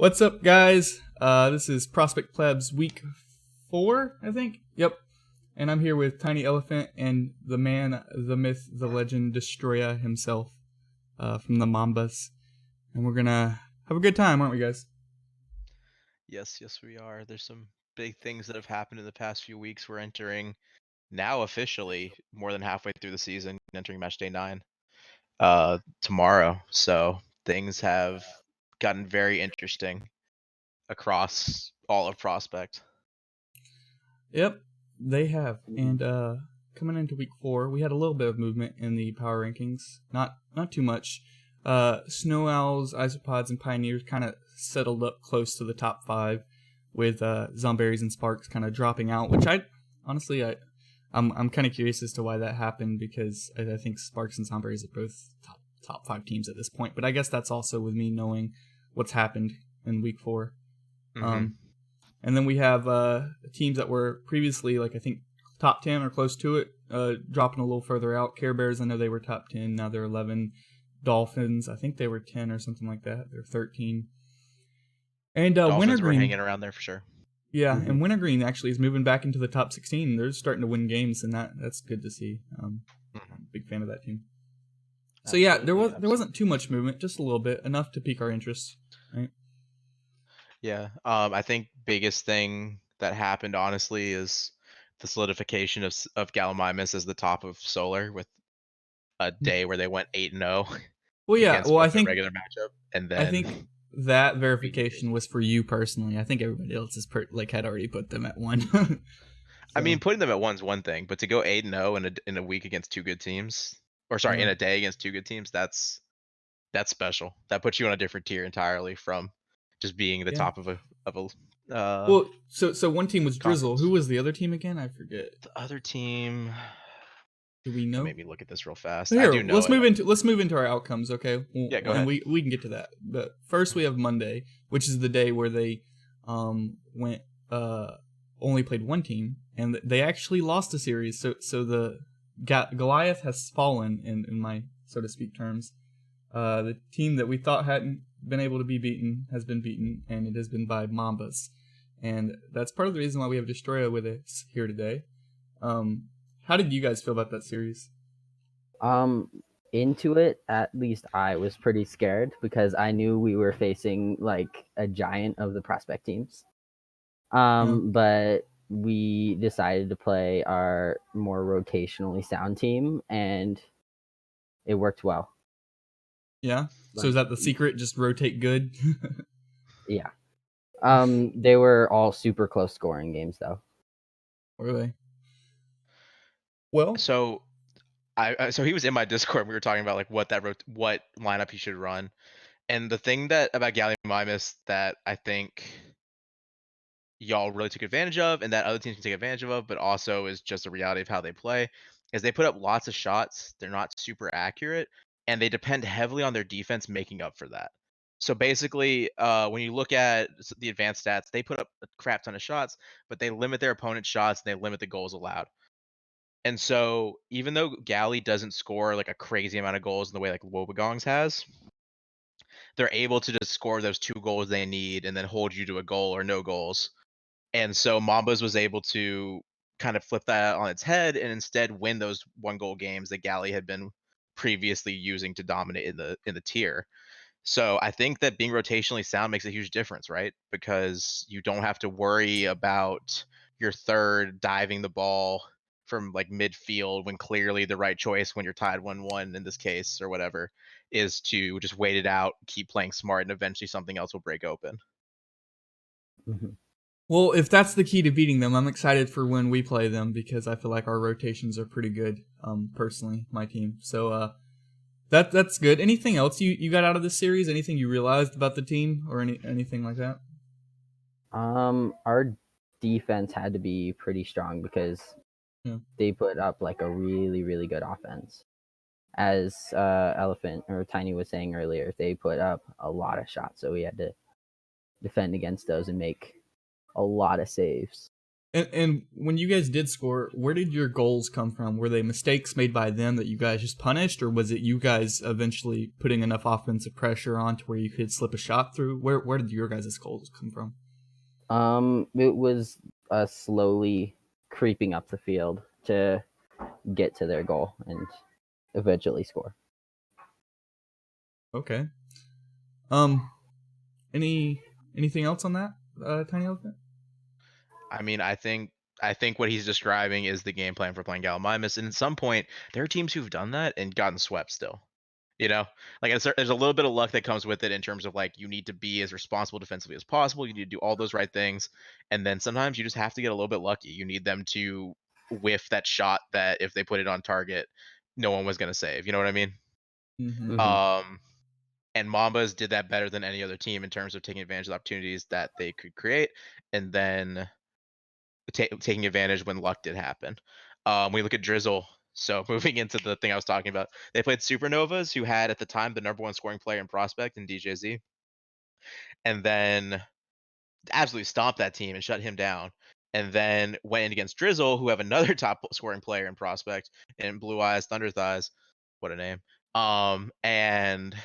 What's up, guys? This is Prospect Plebs week 4, I think. Yep. And I'm here with Tiny Elephant and the man, the myth, the legend, Destroya himself from the Mambas. And we're gonna have a good time, aren't we, guys? Yes, we are. There's some big things that have happened in the past few weeks. We're entering now officially more than halfway through the season, entering match day 9 tomorrow. So things have gotten very interesting across all of Prospect. Yep, they have. And coming into week 4, we had a little bit of movement in the power rankings. Not too much. Snow Owls, Isopods, and Pioneers kind of settled up close to the top 5, with Zomberries and Sparks kind of dropping out. Which I'm kind of curious as to why that happened, because I think Sparks and Zomberries are both top 5 teams at this point. But I guess that's also with me knowing what's happened in week 4. Mm-hmm. And then we have teams that were previously, like, I think, top 10 or close to it, dropping a little further out. Care Bears, I know they were top 10. Now they're 11. Dolphins, I think they were 10 or something like that. They're 13. And Dolphins were Wintergreen, hanging around there for sure. yeah, and Wintergreen actually is moving back into the top 16. They're starting to win games, and that's good to see. Big fan of that team. So yeah, there wasn't too much movement, just a little bit, enough to pique our interest, right? Yeah. I think biggest thing that happened honestly is the solidification of Gallimimus as the top of Solar with a day where they went 8-0 Well, yeah. against Well, both their regular matchup, and I then think that verification was for you personally. I think everybody else had already put them at 1. I mean, So, putting them at 1's one thing, but to go 8-0 in a week against two good teams, or sorry, yeah. in a day against two good teams, that's special. That puts you on a different tier entirely from just being the Yeah. top of a Well, so one team was Drizzle. conference. Who was the other team again? I forget. The other team, Do we that know? made me look at this real fast. I Here, do know it. let's move into our outcomes, okay? Yeah, go And ahead. we can get to that. But first, we have Monday, which is the day where they went only played one team, and they actually lost a series. So the Goliath has fallen in my, so to speak, terms. The team that we thought hadn't been able to be beaten has been beaten, and it has been by Mambas. And that's part of the reason why we have Destroya with us here today. How did you guys feel about that series? Into it, at least I was pretty scared because I knew we were facing like a giant of the prospect teams. But we decided to play our more rotationally sound team, and it worked well. Yeah. So is that the secret? Just rotate good. Yeah. They were all super close scoring games, though. Were they? Well, So so he was in my Discord. We were talking about like what lineup he should run, and the thing that about Gallimimus that I think y'all really took advantage of, and that other teams can take advantage of, but also is just a reality of how they play, is they put up lots of shots. They're not super accurate, and they depend heavily on their defense making up for that. So basically, when you look at the advanced stats, they put up a crap ton of shots, but they limit their opponent's shots and they limit the goals allowed. And so even though Galley doesn't score like a crazy amount of goals in the way like Wobegongs has, they're able to just score those 2 goals they need and then hold you to a goal or no goals. And so Mambas was able to kind of flip that on its head and instead win those 1-goal games that Galley had been previously using to dominate in the tier. So I think that being rotationally sound makes a huge difference, right? Because you don't have to worry about your third diving the ball from like midfield when clearly the right choice when you're tied 1-1 in this case or whatever is to just wait it out, keep playing smart, and eventually something else will break open. well, if that's the key to beating them, I'm excited for when we play them, because I feel like our rotations are pretty good. Personally, my team. So that's good. Anything else you got out of this series? Anything you realized about the team or anything like that? Our defense had to be pretty strong because they put up like a really, really good offense. As Elephant or Tiny was saying earlier, they put up a lot of shots, so we had to defend against those and make a lot of saves. And when you guys did score, where did your goals come from? Were they mistakes made by them that you guys just punished, or was it you guys eventually putting enough offensive pressure on to where you could slip a shot through? Where did your guys' goals come from? It was slowly creeping up the field to get to their goal and eventually score. Okay. Anything else on that, Tiny Elephant? I mean, I think what he's describing is the game plan for playing Gallimimus, and at some point, there are teams who've done that and gotten swept still. You know, like there's a little bit of luck that comes with it in terms of like you need to be as responsible defensively as possible. You need to do all those right things, and then sometimes you just have to get a little bit lucky. You need them to whiff that shot that if they put it on target, no one was gonna save. You know what I mean? Mm-hmm. And Mambas did that better than any other team in terms of taking advantage of the opportunities that they could create, and then taking advantage when luck did happen. We look at Drizzle. So moving into the thing I was talking about, they played Supernovas, who had at the time the number one scoring player in Prospect in DJZ, and then absolutely stomped that team and shut him down. And then went in against Drizzle, who have another top scoring player in Prospect in Blue Eyes Thunder Thighs. What a name. And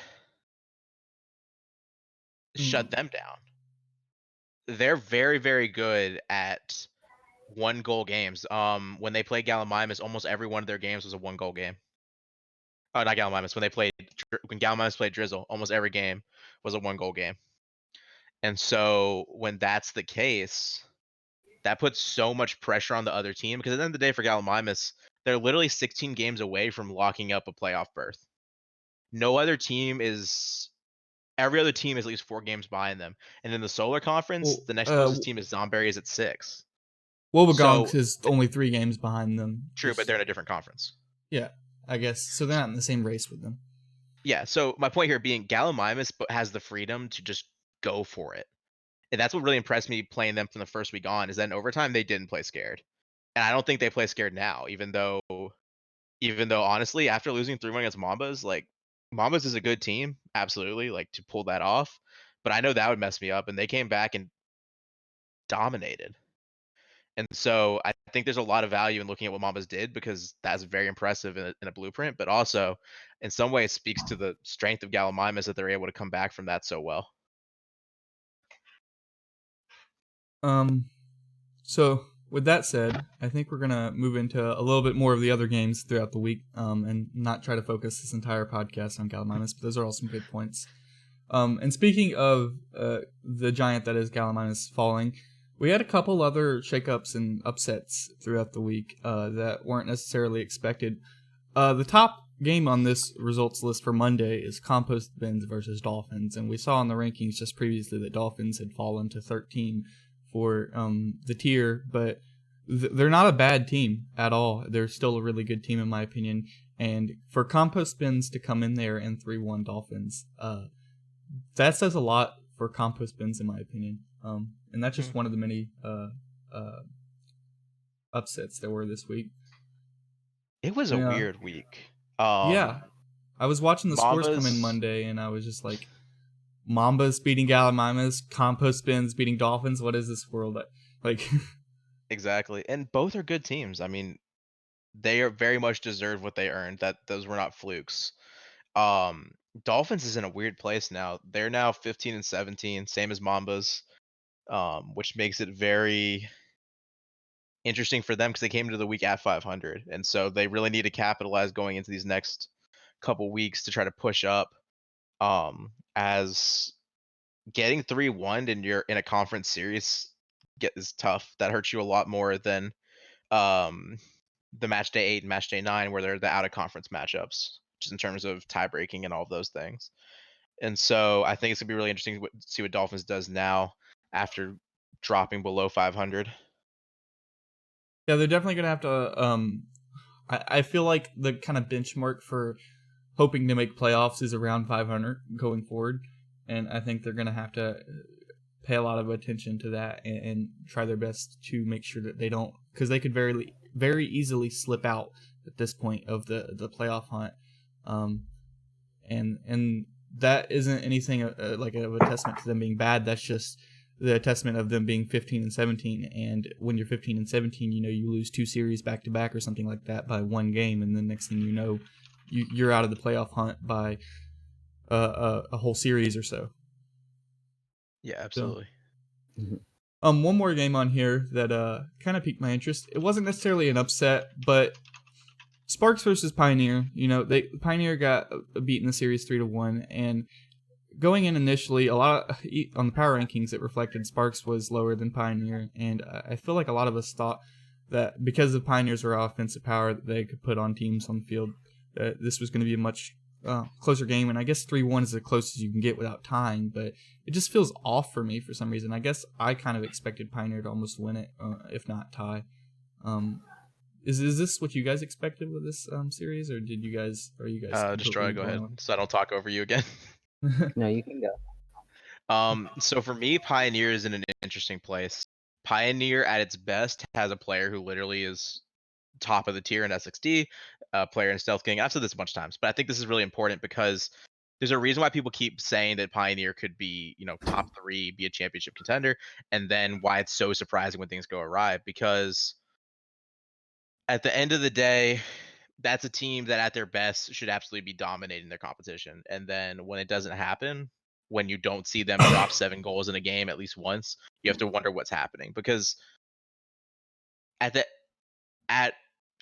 shut them down. They're very, very good at 1-goal games. When they played Gallimimus, almost every one of their games was a 1-goal game. Oh, not Gallimimus. When Gallimimus played Drizzle, almost every game was a 1-goal game. And so when that's the case, that puts so much pressure on the other team, because at the end of the day for Gallimimus, they're literally 16 games away from locking up a playoff berth. Every other team is at least 4 games behind them. And in the Solar Conference, the next closest team is Zomberry is at 6. Wobegongs is only 3 games behind them. True, but they're in a different conference. Yeah, I guess. So they're not in the same race with them. Yeah, so my point here being Gallimimus has the freedom to just go for it. And that's what really impressed me playing them from the first week on, is that in overtime they didn't play scared. And I don't think they play scared now, even though honestly, after losing 3-1 against Mambas, like Mambas is a good team, absolutely, like to pull that off. But I know that would mess me up, and they came back and dominated. And so I think there's a lot of value in looking at what Mambas did, because that's very impressive in a blueprint, but also in some ways speaks to the strength of Gallimimus that they're able to come back from that so well. So with that said, I think we're gonna move into a little bit more of the other games throughout the week, and not try to focus this entire podcast on Gallimimus, but those are all some good points. And speaking of the giant that is Gallimimus falling, we had a couple other shakeups and upsets throughout the week that weren't necessarily expected. The top game on this results list for Monday is Compost Bins versus Dolphins, and we saw in the rankings just previously that Dolphins had fallen to 13 for the tier, but they're not a bad team at all. They're still a really good team in my opinion, and for Compost Bins to come in there and 3-1 Dolphins, that says a lot for Compost Bins in my opinion. And that's just one of the many upsets there were this week. It was a weird week. Yeah, I was watching the scores come in Monday, and I was just like, Mambas beating Gallimimus, Compost Bins beating Dolphins. What is this world like? Exactly, and both are good teams. I mean, they are very much deserved what they earned. That those were not flukes. Dolphins is in a weird place now. They're now 15 and 17, same as Mambas, which makes it very interesting for them because they came into the week at 500, and so they really need to capitalize going into these next couple weeks to try to push up. As getting 3-1 and you're in a conference series is tough. That hurts you a lot more than the match day 8 and match day 9, where they're the out of conference matchups, just in terms of tie breaking and all of those things. And so I think it's gonna be really interesting to see what Dolphins does now after dropping below 500. Yeah, they're definitely gonna have to. I feel like the kind of benchmark for hoping to make playoffs is around 500 going forward, and I think they're gonna have to pay a lot of attention to that and try their best to make sure that they don't, because they could very easily slip out at this point of the playoff hunt, and that isn't anything like of a testament to them being bad. That's just the testament of them being 15 and 17. And when you're 15 and 17, you lose 2 series back to back or something like that by 1 game, and then next thing you know, you're out of the playoff hunt by a whole series or so. Yeah, absolutely. Mhm. One more game on here that kind of piqued my interest. It wasn't necessarily an upset, but Sparks versus Pioneer. Pioneer got beat in the series 3-1, and going in initially, a lot on the power rankings, it reflected Sparks was lower than Pioneer, and I feel like a lot of us thought that because of Pioneer's raw offensive power that they could put on teams on the field, that this was going to be a much closer game, and I guess 3-1 is the closest you can get without tying, but it just feels off for me for some reason. I guess I kind of expected Pioneer to almost win it, if not tie. Is this what you guys expected with this series, or are you guys Destroy, go ahead, so I don't talk over you again. No, you can go. So for me, Pioneer is in an interesting place. Pioneer at its best has a player who literally is top of the tier in SXD, player in Stealth King. I've said this a bunch of times, but I think this is really important because there's a reason why people keep saying that Pioneer could be, top 3, be a championship contender, and then why it's so surprising when things go awry. Because at the end of the day, that's a team that at their best should absolutely be dominating their competition. And then when it doesn't happen, when you don't see them drop 7 goals in a game at least once, you have to wonder what's happening. Because at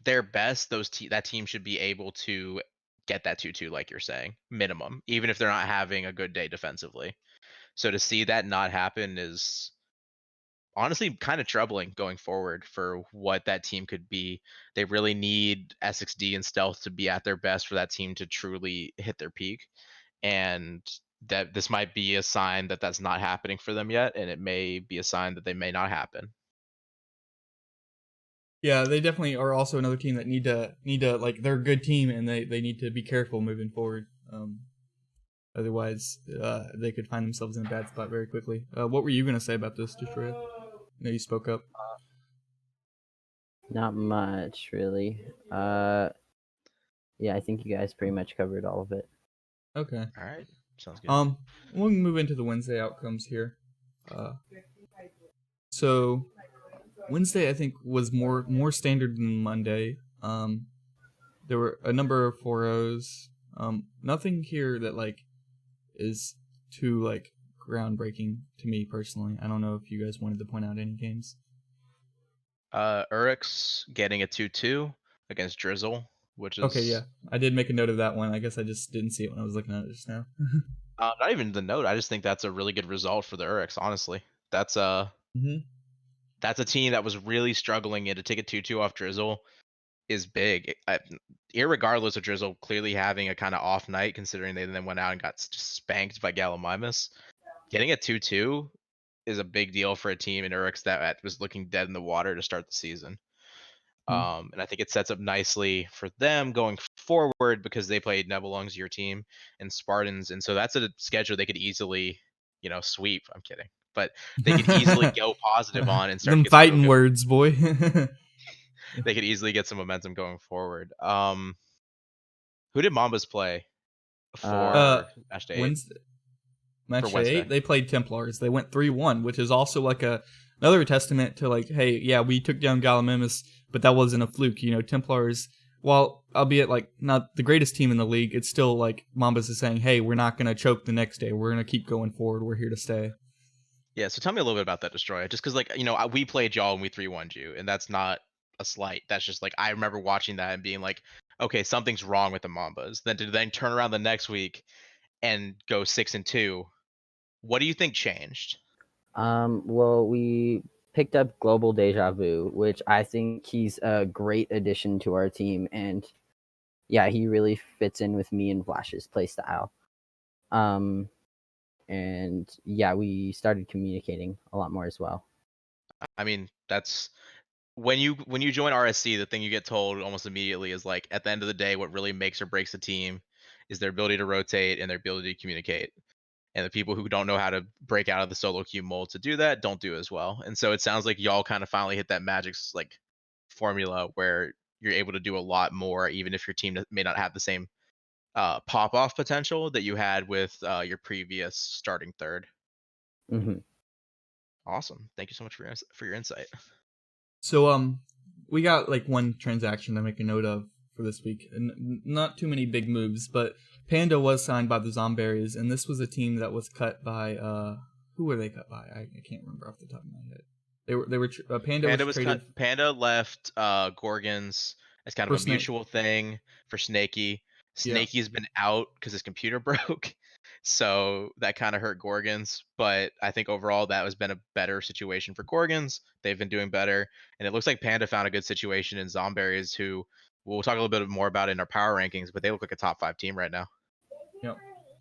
their best, that team should be able to get that 2-2, like you're saying, minimum, even if they're not having a good day defensively. So to see that not happen is honestly kind of troubling going forward for what that team could be. They really need SXD and Stealth to be at their best for that team to truly hit their peak. And that this might be a sign that that's not happening for them yet, and it may be a sign that they may not happen. Yeah, they definitely are also another team that need to like, they're a good team, and they need to be careful moving forward. Otherwise, they could find themselves in a bad spot very quickly. What were you going to say about this, Destroyer? No, you spoke up. Not much, really. Yeah, I think you guys pretty much covered all of it. Okay. All right, sounds good. We'll move into the Wednesday outcomes here. So Wednesday, I think, was more standard than Monday. There were a number of 4-0s. Nothing here that like is too like groundbreaking to me personally. I don't know if you guys wanted to point out any games. Urix getting a 2-2 against Drizzle, which is okay. Yeah, I did make a note of that one. I guess I just didn't see it when I was looking at it just now. not even the note. I just think that's a really good result for the Urix. Honestly, that's Mm-hmm. that's a team that was really struggling, and to take a 2-2 off Drizzle is big. Irregardless of Drizzle clearly having a kind of off night, considering they then went out and got spanked by Gallimimus, getting a 2-2 is a big deal for a team in Urix that was looking dead in the water to start the season. And I think it sets up nicely for them going forward because they played Nebelung's your team and Spartans, and so that's a schedule they could easily, sweep. I'm kidding, but they could easily go positive on and start to Them get some real fighting good. words, boy. They could easily get some momentum going forward. Who did Mambas play for match day 8? Wednesday. Match For day Wednesday. 8, they played Templars. They went 3-1, which is also like another testament to like, hey, yeah, we took down Gallimimus, but that wasn't a fluke. Templars, while albeit like not the greatest team in the league, it's still like Mambas is saying, hey, we're not gonna choke the next day. We're gonna keep going forward. We're here to stay. Yeah, so tell me a little bit about that, Destroyer. Just because, like, we played y'all and we 3-1'd you, and that's not a slight. That's just like I remember watching that and being like, okay, something's wrong with the Mambas. Then to then turn around the next week and go 6-2. What do you think changed? Well, we picked up Global Deja Vu, which I think he's a great addition to our team, and yeah, he really fits in with me and Flash's playstyle. And yeah, we started communicating a lot more as well. I mean, that's when you join RSC, the thing you get told almost immediately is like, at the end of the day, what really makes or breaks a team is their ability to rotate and their ability to communicate. And the people who don't know how to break out of the solo queue mold to do that don't do as well. And so it sounds like y'all kind of finally hit that magic like formula where you're able to do a lot more, even if your team may not have the same pop off potential that you had with your previous starting third. Mm-hmm. Awesome. Thank you so much for your insight. So we got like one transaction to make a note of for this week, and not too many big moves, but Panda was signed by the Zomberries, and this was a team that was cut by who were they cut by? I can't remember off the top of my head. Panda was traded. Panda left Gorgons as kind For of a Snake. mutual thing for Snaky. Yeah. Snaky's been out because his computer broke, so that kind of hurt Gorgons. But I think overall that has been a better situation for Gorgons. They've been doing better, and it looks like Panda found a good situation in Zomberries, who we'll talk a little bit more about in our power rankings. But they look like a top 5 team right now. Yep,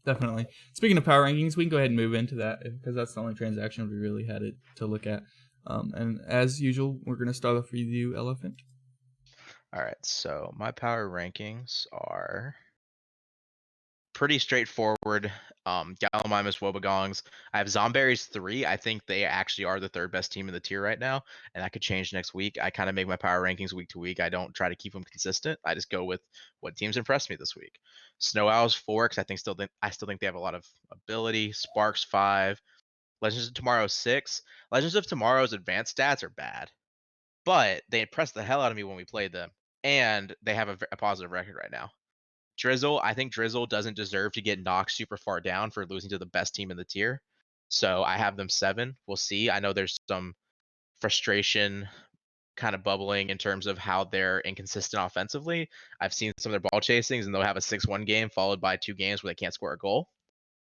definitely. Speaking of power rankings, we can go ahead and move into that because that's the only transaction we really had to look at. And as usual, we're going to start off with you, Elephant. All right, so my power rankings are pretty straightforward. Gallimimus, Wobegongs. I have Zomberries 3. I think they actually are the third best team in the tier right now, and that could change next week. I kind of make my power rankings week to week. I don't try to keep them consistent. I just go with what teams impressed me this week. Snow Owls 4, because I still think they have a lot of ability. Sparks 5. Legends of Tomorrow 6. Legends of Tomorrow's advanced stats are bad, but they impressed the hell out of me when we played them, and they have a positive record right now. Drizzle, I think Drizzle doesn't deserve to get knocked super far down for losing to the best team in the tier. So I have them 7. We'll see. I know there's some frustration kind of bubbling in terms of how they're inconsistent offensively. I've seen some of their ball chasings, and they'll have a 6-1 game followed by 2 games where they can't score a goal,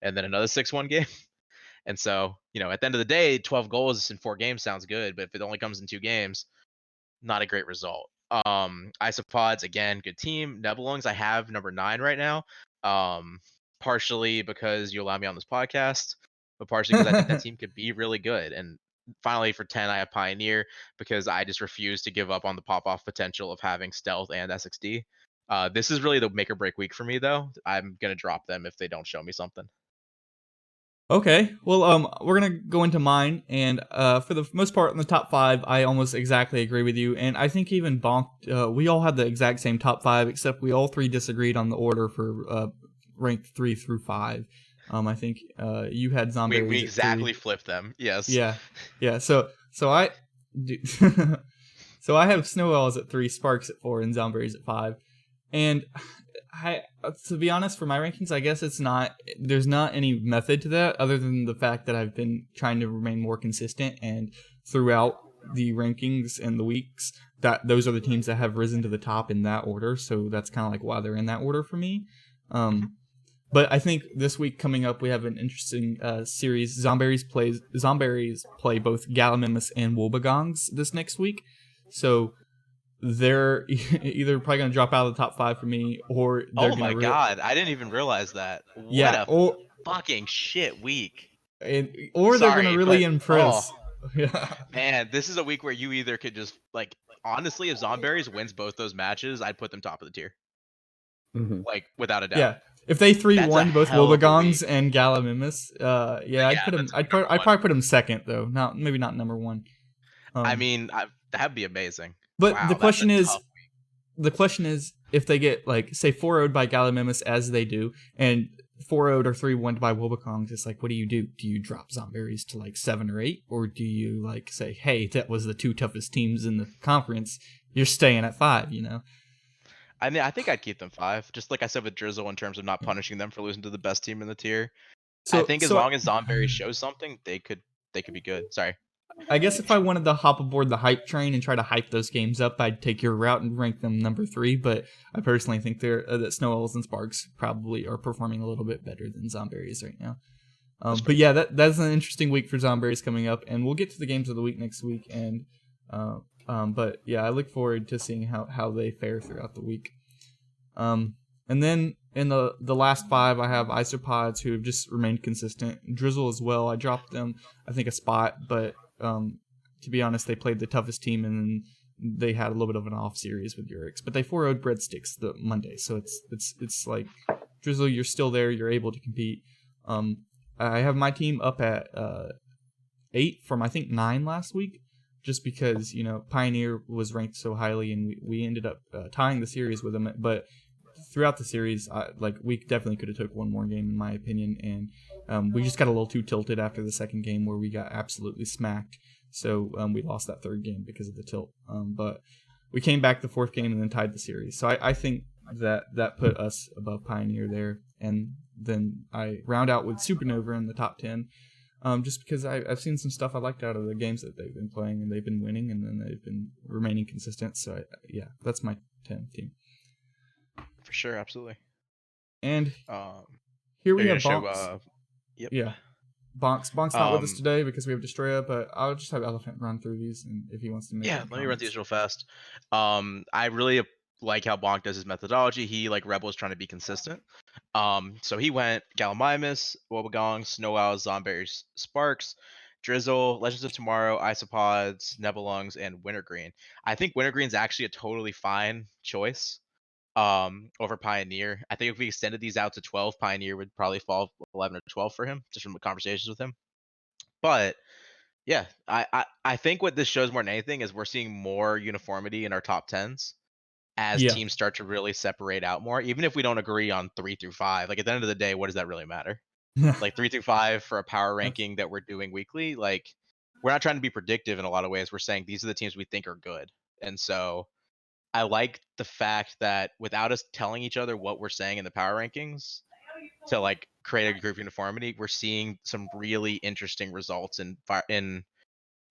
and then another 6-1 game. And so, at the end of the day, 12 goals in 4 games sounds good, but if it only comes in 2 games, not a great result. Isopods, again, good team. Nebelungs, I have number 9 right now. Partially because you allow me on this podcast, but partially because I think that team could be really good. And finally, for 10, I have Pioneer because I just refuse to give up on the pop-off potential of having Stealth and SXD. This is really the make or break week for me, though. I'm going to drop them if they don't show me something. Okay, well, we're gonna go into mine, and for the most part, in the top 5, I almost exactly agree with you, and I think even Bonk, we all had the exact same top 5, except we all 3 disagreed on the order for ranked 3 through 5. I think you had Zomberries. We exactly flipped them. Yes. Yeah. So I, so I have Snow Owls at 3, Sparks at 4, and Zomberries at 5, and to be honest, for my rankings, I guess there's not any method to that other than the fact that I've been trying to remain more consistent, and throughout the rankings and the weeks, that those are the teams that have risen to the top in that order. So that's kind of like why they're in that order for me. But I think this week coming up, we have an interesting series. Zomberries play both Gallimimus and Wobegongs this next week. So they're either probably going to drop out of the top 5 for me, or they're oh my god, I didn't even realize that. What a fucking shit week. They're going to really impress. Man, this is a week where you either could just, like, honestly, if Zomberries wins both those matches, I'd put them top of the tier. Mm-hmm. Like, without a doubt. Yeah. If they 3-1 both Wobegongs and Gallimimus, I'd put them. I'd probably put them second though. Maybe not number 1. I mean, that'd be amazing. But wow, the question is, if they get, like, say 4-0'd by Gallimimus as they do, and 4-0'd or 3-1'd by Wobegongs, it's like, what do? Do you drop Zomberries to like 7 or 8, or do you like say, hey, that was the 2 toughest teams in the conference, you're staying at 5, I mean, I think I'd keep them 5, just like I said with Drizzle, in terms of not punishing them for losing to the best team in the tier. So, I think as long as Zomberries shows something, they could be good. Sorry. I guess if I wanted to hop aboard the hype train and try to hype those games up, I'd take your route and rank them number 3. But I personally think that Snow Owls and Sparks probably are performing a little bit better than Zomberries right now. But yeah, that's an interesting week for Zomberries coming up, and we'll get to the games of the week next week. And but yeah, I look forward to seeing how they fare throughout the week. And then in the last 5, I have Isopods, who have just remained consistent. Drizzle as well. I dropped them, I think, a spot, but to be honest, they played the toughest team, and they had a little bit of an off series with Urix. But they 4-0'd Breadsticks the Monday, so it's like, Drizzle, you're still there. You're able to compete. I have my team up at 8 from, I think, 9 last week, just because Pioneer was ranked so highly, and we ended up tying the series with them. But throughout the series, we definitely could have took one more game in my opinion, and we just got a little too tilted after the second game where we got absolutely smacked. So we lost that third game because of the tilt. But we came back the fourth game and then tied the series. So I think that put us above Pioneer there, and then I round out with Supernova in the top 10. Just because I've seen some stuff I liked out of the games that they've been playing, and they've been winning, and then they've been remaining consistent. So, that's my 10 team. For sure, absolutely. And here we have show, Bonks. Yep. Yeah. Bonks not with us today because we have Destroya, but I'll just have Elephant run through these, and if he wants to make let me run these real fast. I really like how Bonk does his methodology. He, like Rebel, is trying to be consistent. So he went Gallimimus, Wobbegong, Snow Owls, Zomberries, Sparks, Drizzle, Legends of Tomorrow, Isopods, Nebelungs, and Wintergreen. I think Wintergreen's actually a totally fine choice over Pioneer. I think if we extended these out to 12, Pioneer would probably fall 11 or 12 for him, just from the conversations with him. But yeah, I think what this shows more than anything is we're seeing more uniformity in our top 10s as teams start to really separate out more, even if we don't agree on 3 through 5. Like, at the end of the day, what does that really matter? Like 3 through 5 for a power ranking that we're doing weekly, like, we're not trying to be predictive in a lot of ways. We're saying these are the teams we think are good. And so I like the fact that without us telling each other what we're saying in the power rankings to like create a group uniformity, we're seeing some really interesting results in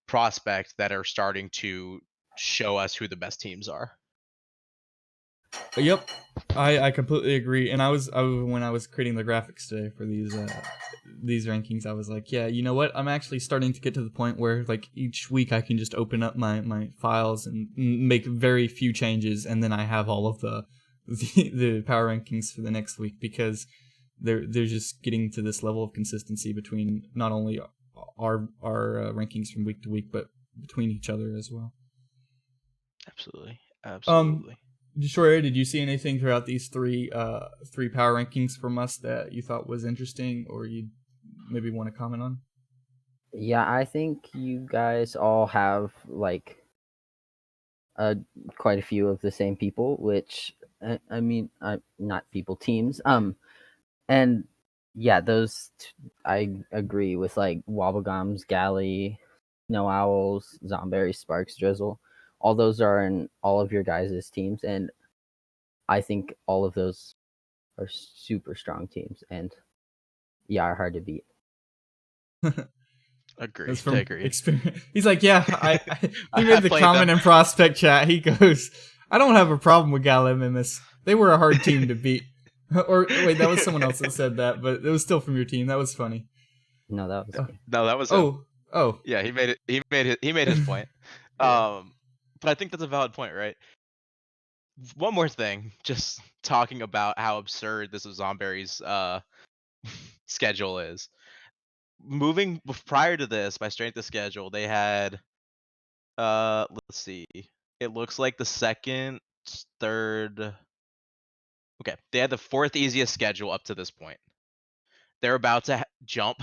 Prospect that are starting to show us who the best teams are. Yep, I completely agree. And I was when I was creating the graphics today for these rankings, I was like, yeah, you know what? I'm actually starting to get to the point where like each week I can just open up my files and make very few changes, and then I have all of the power rankings for the next week, because they're just getting to this level of consistency between not only our rankings from week to week, but between each other as well. Absolutely. Destroyer, did you see anything throughout these three power rankings from us that you thought was interesting, or you maybe want to comment on? Yeah, I think you guys all have like quite a few of the same people, which I mean, not people, teams. And yeah, I agree with, like Wobblegoms, Galley, Snow Owls, Zomberry, Sparks, Drizzle. All those are in all of your guys' teams, and I think all of those are super strong teams, and yeah, are hard to beat. Agree. Experience. He's like, yeah, he made the comment in Prospect chat. He goes, I don't have a problem with Gallimimus. They were a hard team to beat. Or wait, that was someone else that said that, but it was still from your team. That was funny. No, that was no, that was oh. Yeah, he made it. He made his point. Yeah. But I think that's a valid point, right? One more thing, just talking about how absurd this Zomberry's schedule is. Moving prior to this, by strength of schedule, they had let's see. It looks like the second, third. Okay, they had the fourth easiest schedule up to this point. They're about to jump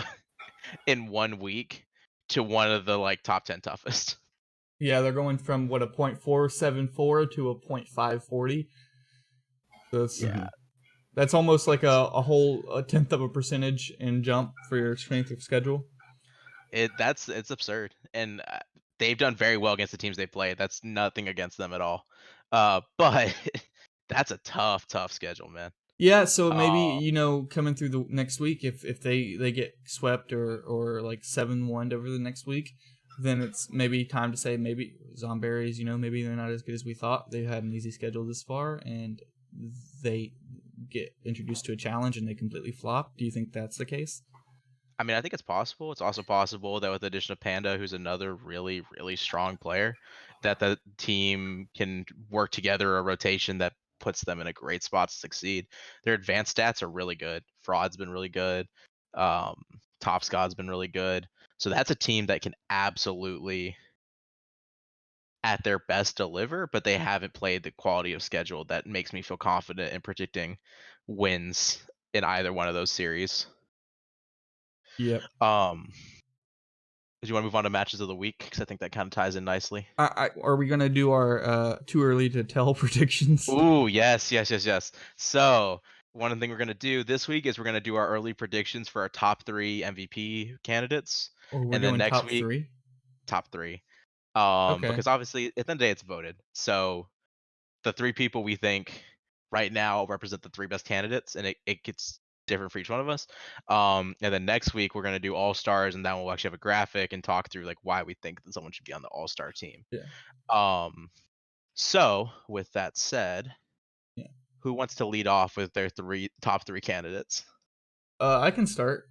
in 1 week to one of the like top 10 toughest. Yeah, they're going from a 0.474 to a 0.540. So that's almost like a tenth of a percentage in jump for your strength of schedule. It's absurd, and they've done very well against the teams they played. That's nothing against them at all. But that's a tough schedule, man. Yeah, so maybe coming through the next week, if they get swept or like 7-1 over the next week, then it's maybe time to say maybe Zomberries, maybe they're not as good as we thought. They've had an easy schedule this far, and they get introduced to a challenge and they completely flop. Do you think that's the case? I mean, I think it's possible. It's also possible that with the addition of Panda, who's another really, really strong player, that the team can work together a rotation that puts them in a great spot to succeed. Their advanced stats are really good. Fraud's been really good. Top Squad's been really good. So that's a team that can absolutely, at their best, deliver, but they haven't played the quality of schedule that makes me feel confident in predicting wins in either one of those series. Yep. Did you want to move on to matches of the week? Because I think that kind of ties in nicely. Are we gonna do our too early to tell predictions? Ooh, yes. So one thing we're gonna do this week is we're gonna do our early predictions for our top 3 MVP candidates, Or we're and then doing next top week 3? top 3. Okay. Because obviously at the end of the day it's voted. So the 3 people we think right now represent the 3 best candidates, and it gets different for each one of us. And then next week we're gonna do all stars, and then we'll actually have a graphic and talk through like why we think that someone should be on the all-star team. Yeah. So with that said, Yeah. who wants to lead off with their top 3 candidates? I can start.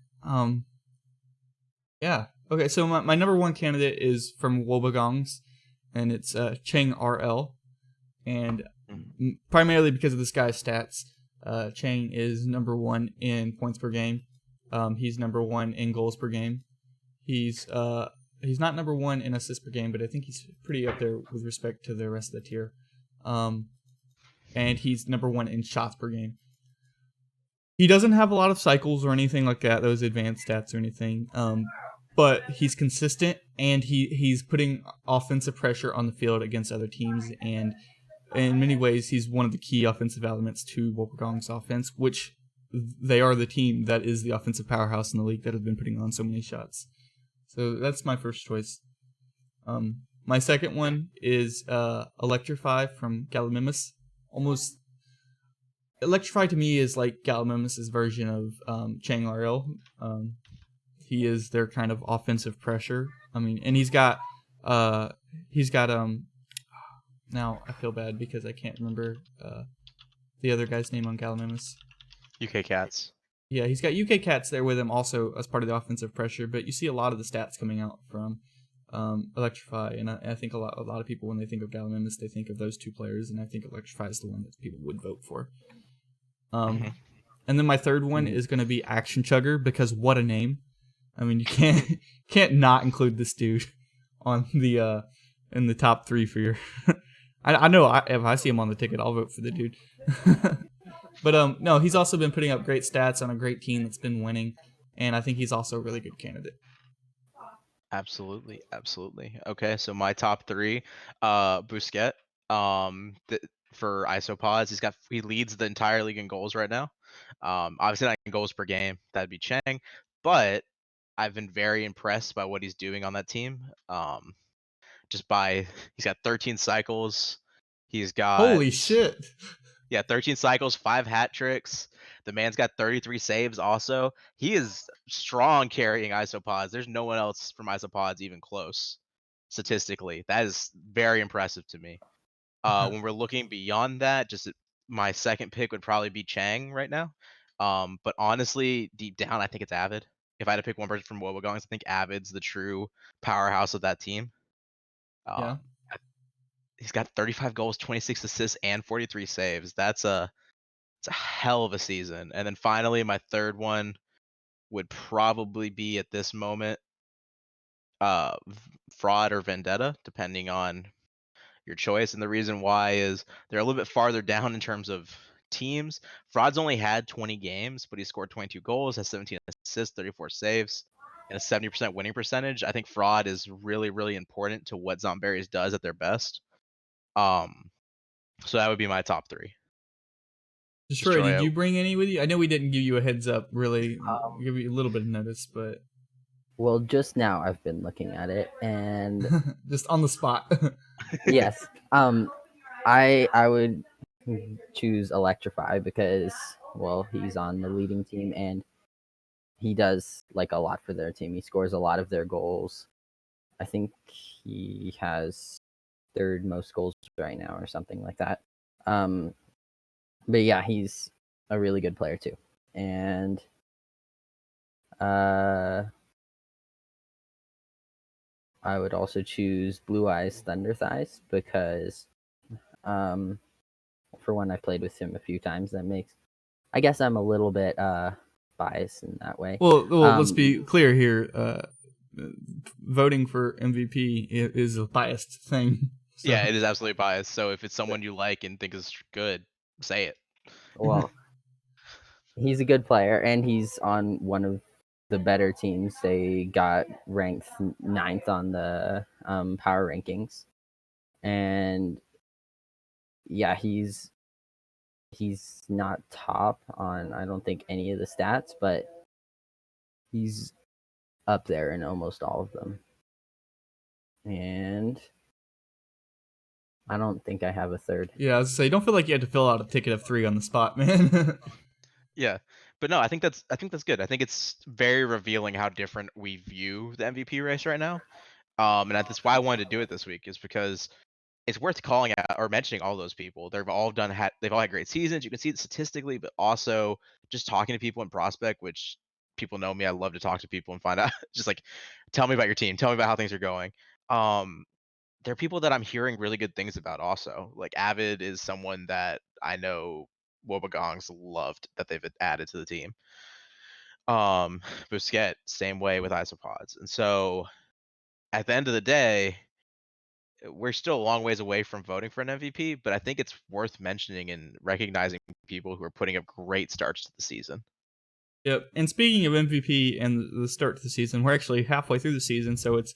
Yeah. Okay, so my number 1 candidate is from Wobegongs, and it's Chang RL. And primarily because of this guy's stats, Chang is number 1 in points per game. He's number 1 in goals per game. He's not number 1 in assists per game, but I think he's pretty up there with respect to the rest of the tier. And he's number 1 in shots per game. He doesn't have a lot of cycles or anything like that, those advanced stats or anything. But he's consistent, and he's putting offensive pressure on the field against other teams, and in many ways he's one of the key offensive elements to Wobegongs' offense, which they are the team that is the offensive powerhouse in the league that have been putting on so many shots. So that's my first choice. My second one is Electrify from Gallimimus. Almost Electrify to me is like Gallimimus' version of Chang RL. He is their kind of offensive pressure. I mean, and he's got now I feel bad because I can't remember the other guy's name on Gallimimus. UK Cats. Yeah, he's got UK Cats there with him also as part of the offensive pressure, but you see a lot of the stats coming out from Electrify, and I think a lot of people, when they think of Gallimimus, they think of those 2 players, and I think Electrify is the one that people would vote for. And then my third one is going to be Action Chugger, because what a name. I mean, you can't not include this dude on the in the top 3 for your. I know if I see him on the ticket, I'll vote for the dude. But no, he's also been putting up great stats on a great team that's been winning, and I think he's also a really good candidate. Absolutely. Okay, so my top 3, Busquets. For isopods, he leads the entire league in goals right now. Obviously not in goals per game, that'd be Chang, but I've been very impressed by what he's doing on that team. He's got 13 cycles. He's got Holy shit. Yeah, 13 cycles, 5 hat tricks. The man's got 33 saves also. He is strong carrying isopods. There's no one else from isopods even close statistically. That is very impressive to me. When we're looking beyond that, just my second pick would probably be Chang right now. But honestly, deep down, I think it's Avid. If I had to pick one person from Wobegongs, I think Avid's the true powerhouse of that team. Yeah. He's got 35 goals, 26 assists, and 43 saves. It's a hell of a season. And then finally, my third one would probably be at this moment Fraud or Vendetta, depending on your choice. And the reason why is they're a little bit farther down in terms of teams. Fraud's only had 20 games, but he scored 22 goals, has 17 assists, 34 saves, and a 70% winning percentage. I think Fraud is really, really important to what Zomberries does at their best. So that would be my top 3. Destroy, did you bring any with you? I know we didn't give you a heads up, really. Give you a little bit of notice, but... Well, just now I've been looking at it, and... just on the spot. Yes. I would choose Electrify because, well, he's on the leading team, and he does, like, a lot for their team. He scores a lot of their goals. I think he has 3rd most goals right now or something like that. But yeah, he's a really good player too. And I would also choose Blue Eyes Thunder Thighs because for one, I've played with him a few times. I guess I'm a little bit biased in that way. Well, let's be clear here. Voting for MVP is a biased thing. So. Yeah, it is absolutely biased. So if it's someone you like and think is good, say it. Well, he's a good player, and he's on one of the better teams. They got ranked 9th on the power rankings, and yeah, he's not top on, I don't think, any of the stats, but he's up there in almost all of them. And I don't think I have a third. Yeah, I was gonna say, don't feel like you had to fill out a ticket of 3 on the spot, man. Yeah, but no, I think that's good. I think it's very revealing how different we view the MVP race right now. And that's why I wanted to do it this week, is because it's worth calling out or mentioning all those people. They've all had great seasons. You can see it statistically, but also just talking to people in Prospect, which people know me. I love to talk to people and find out just like, tell me about your team, tell me about how things are going. There are people that I'm hearing really good things about also. Like Avid is someone that I know Wobegongs loved that they've added to the team. Busquets, same way with isopods. And so at the end of the day, we're still a long ways away from voting for an MVP, but I think it's worth mentioning and recognizing people who are putting up great starts to the season. Yep. And speaking of MVP and the start to the season, we're actually halfway through the season, so it's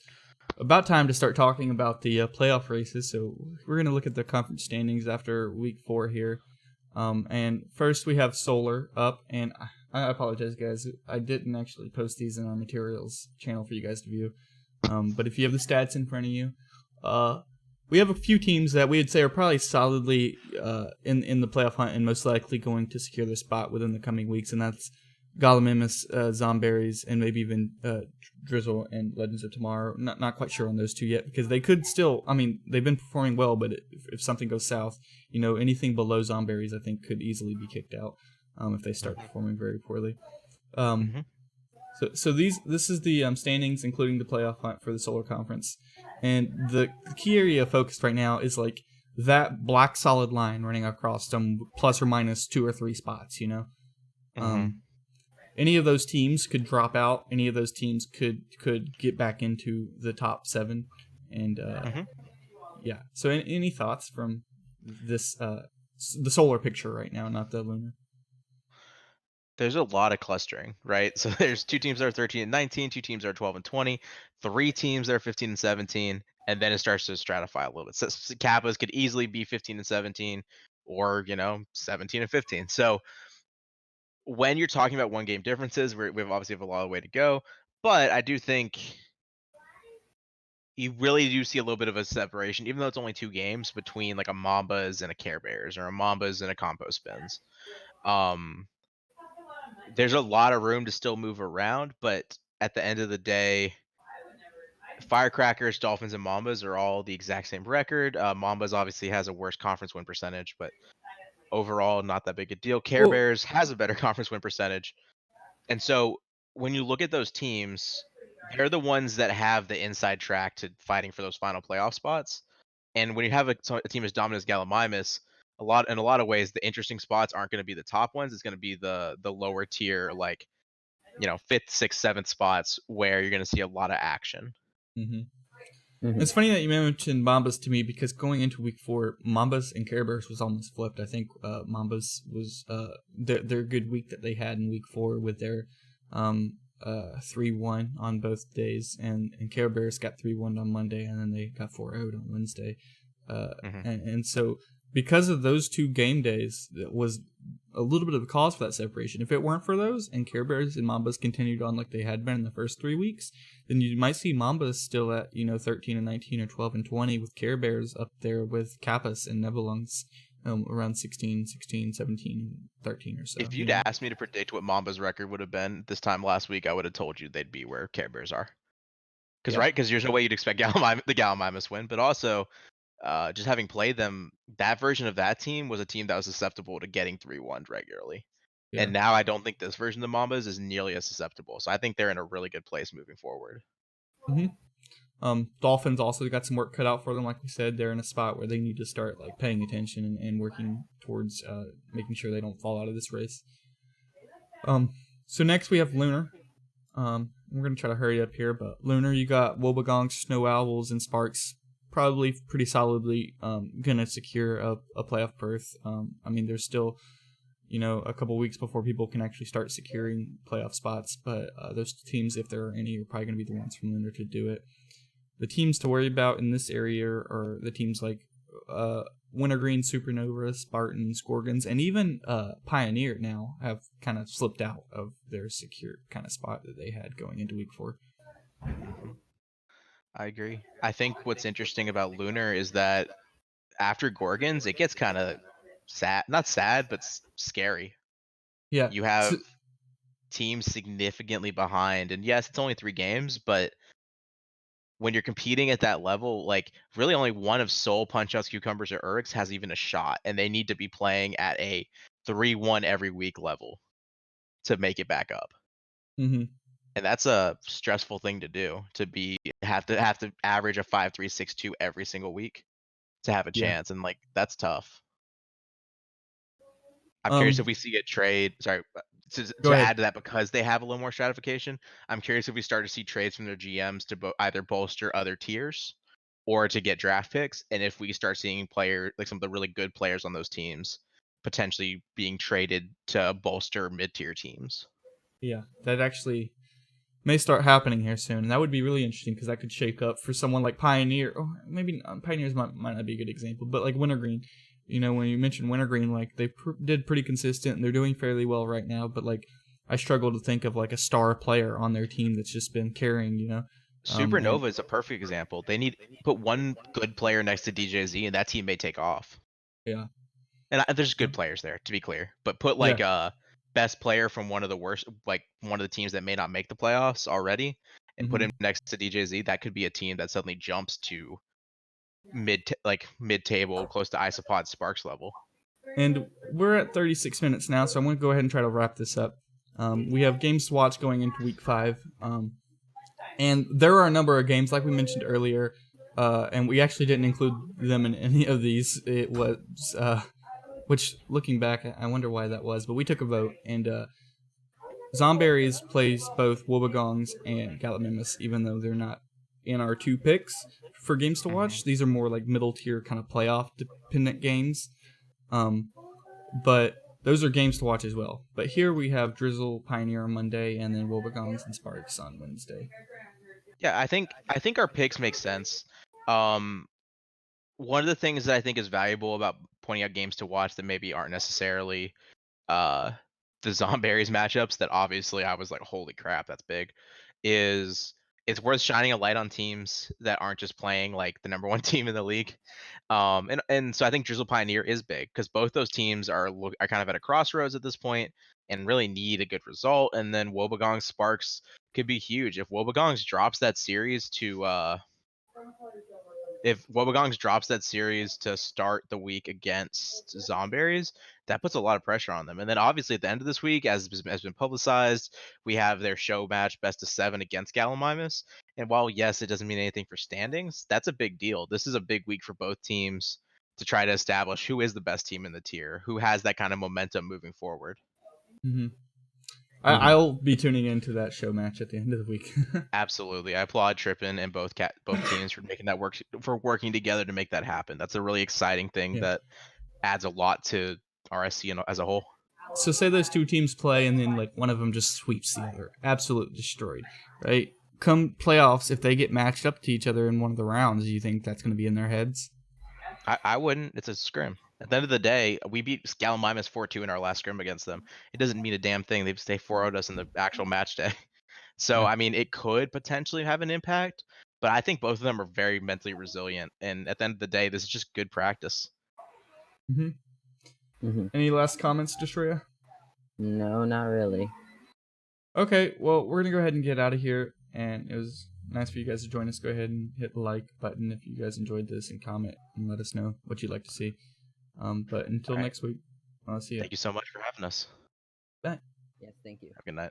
about time to start talking about the playoff races. So we're going to look at the conference standings after week 4 here. And first we have Solar up, and I apologize, guys. I didn't actually post these in our materials channel for you guys to view. But if you have the stats in front of you, we have a few teams that we would say are probably solidly in the playoff hunt and most likely going to secure their spot within the coming weeks, and that's Gallimimus, Zomberries, and maybe even Drizzle and Legends of Tomorrow. Not quite sure on those two yet, because they could still, I mean, they've been performing well, but if something goes south, anything below Zomberries I think could easily be kicked out if they start performing very poorly. So this is the standings, including the playoff hunt for the Solar Conference. And the key area of focus right now is like that black solid line running across some plus or minus 2 or 3 spots, Any of those teams could drop out. Any of those teams could get back into the top 7. And yeah. So any thoughts from this the Solar picture right now, not the Lunar? There's a lot of clustering, right? So there's 2 teams that are 13 and 19, 2 teams that are 12 and 20, 3 teams that are 15 and 17, and then it starts to stratify a little bit. So Kappas could easily be 15 and 17, or 17 and 15. So when you're talking about 1 game differences, we obviously have a lot of way to go, but I do think you really do see a little bit of a separation, even though it's only 2 games, between like a Mambas and a Care Bears, or a Mambas and a Compo Spins. There's a lot of room to still move around, but at the end of the day, Firecrackers, Dolphins, and Mambas are all the exact same record. Mambas obviously has a worse conference win percentage, but overall not that big a deal. Care Bears has a better conference win percentage. And so when you look at those teams, they're the ones that have the inside track to fighting for those final playoff spots. And when you have a team as dominant as Gallimimus, in a lot of ways, the interesting spots aren't going to be the top ones. It's going to be the lower tier, like 5th, 6th, 7th spots, where you're going to see a lot of action. It's funny that you mentioned Mambas to me, because going into week 4, Mambas and Care Bears was almost flipped. I think Mambas was their good week that they had in week 4 with their 3-1 on both days, and Care Bears got 3-1 on Monday, and then they got 4-0 on Wednesday. And so because of those 2 game days, it was a little bit of a cause for that separation. If it weren't for those, and Care Bears and Mambas continued on like they had been in the first 3 weeks, then you might see Mambas still at 13 and 19 or 12 and 20, with Care Bears up there with Kappas and Nebelungs around 16, 17, 13 or so. If you'd asked me to predict what Mamba's record would have been this time last week, I would have told you they'd be where Care Bears are. Because there's no way you'd expect the Gallimimus win, but also just having played them, that version of that team was a team that was susceptible to getting 3-1 regularly. Yeah. And now I don't think this version of the Mambas is nearly as susceptible. So I think they're in a really good place moving forward. Dolphins also got some work cut out for them. Like we said, they're in a spot where they need to start like paying attention and working towards making sure they don't fall out of this race. So next we have Lunar. We're going to try to hurry up here, but Lunar, you got Wobegongs, Snow Owls, and Sparks probably pretty solidly going to secure a playoff berth. I mean, there's still, a couple weeks before people can actually start securing playoff spots. But those teams, if there are any, are probably going to be the ones from Lunar to do it. The teams to worry about in this area are the teams like Wintergreen, Supernova, Spartans, Gorgons, and even Pioneer now have kind of slipped out of their secure kind of spot that they had going into week 4. I agree. I think what's interesting about Lunar is that after Gorgons, it gets kind of sad. Not sad, but scary. Yeah. You have teams significantly behind. And yes, it's only 3 games, but when you're competing at that level, like really only one of Soul, Punch-Outs, Cucumbers, or Urix has even a shot. And they need to be playing at a 3-1 every week level to make it back up. Mm-hmm. And that's a stressful thing to do, to have to average a 5-3-6-2 every single week to have a chance. And like, that's tough. I'm curious if we see a trade. Sorry, to add to that, because they have a little more stratification. I'm curious if we start to see trades from their GMs to either bolster other tiers or to get draft picks, and if we start seeing like some of the really good players on those teams potentially being traded to bolster mid-tier teams. Yeah, that actually may start happening here soon, and that would be really interesting because that could shake up for someone like Pioneer. Or maybe Pioneers might not be a good example, but like Wintergreen. When you mentioned Wintergreen, like they did pretty consistent, and they're doing fairly well right now. But like, I struggle to think of like a star player on their team that's just been carrying. Supernova is a perfect example. They need put one good player next to DJZ, and that team may take off. Yeah, and there's good players there, to be clear. But put like a best player from one of the worst, like one of the teams that may not make the playoffs already, and put him next to DJZ. That could be a team that suddenly jumps to mid-table, close to Isopod Sparks level. And we're at 36 minutes now, so I'm going to go ahead and try to wrap this up. We have games to watch going into week 5. And there are a number of games, like we mentioned earlier, and we actually didn't include them in any of these. It was, which looking back, I wonder why that was, but we took a vote, and Zomberries plays both Wobegongs and Gallimimus, even though they're not in our 2 picks for games to watch. These are more like middle tier kind of playoff dependent games. But those are games to watch as well. But here we have Drizzle, Pioneer on Monday, and then Wobegongs and Sparks on Wednesday. Yeah, I think our picks make sense. One of the things that I think is valuable about pointing out games to watch that maybe aren't necessarily the Zomberries matchups, that obviously I was like, holy crap, that's big, is it's worth shining a light on teams that aren't just playing like the number 1 team in the league. And so I think Drizzle Pioneer is big because both those teams are kind of at a crossroads at this point and really need a good result. And then Wobegongs Sparks could be huge if Wobegongs drops that series to start the week against Zomberries. That puts a lot of pressure on them. And then obviously at the end of this week, as has been publicized, we have their show match best of 7 against Gallimimus. And while yes, it doesn't mean anything for standings, that's a big deal. This is a big week for both teams to try to establish who is the best team in the tier, who has that kind of momentum moving forward. Mm-hmm. I'll be tuning into that show match at the end of the week. Absolutely. I applaud Trippin and both teams for making that working together to make that happen. That's a really exciting thing that adds a lot to RSC as a whole. So say those 2 teams play and then like one of them just sweeps the other. Absolutely destroyed, right? Come playoffs, if they get matched up to each other in one of the rounds, do you think that's going to be in their heads? I wouldn't. It's a scrim. At the end of the day, we beat Gallimimus 4-2 in our last scrim against them. It doesn't mean a damn thing. They 4-0'd us in the actual match day. So, I mean, it could potentially have an impact, but I think both of them are very mentally resilient. And at the end of the day, this is just good practice. Any last comments, Destroya? No, not really. Okay, well, we're going to go ahead and get out of here. And it was nice for you guys to join us. Go ahead and hit the like button if you guys enjoyed this and comment and let us know what you'd like to see. But until next week, I'll see you. Thank you so much for having us. Bye. Yes, thank you. Have a good night.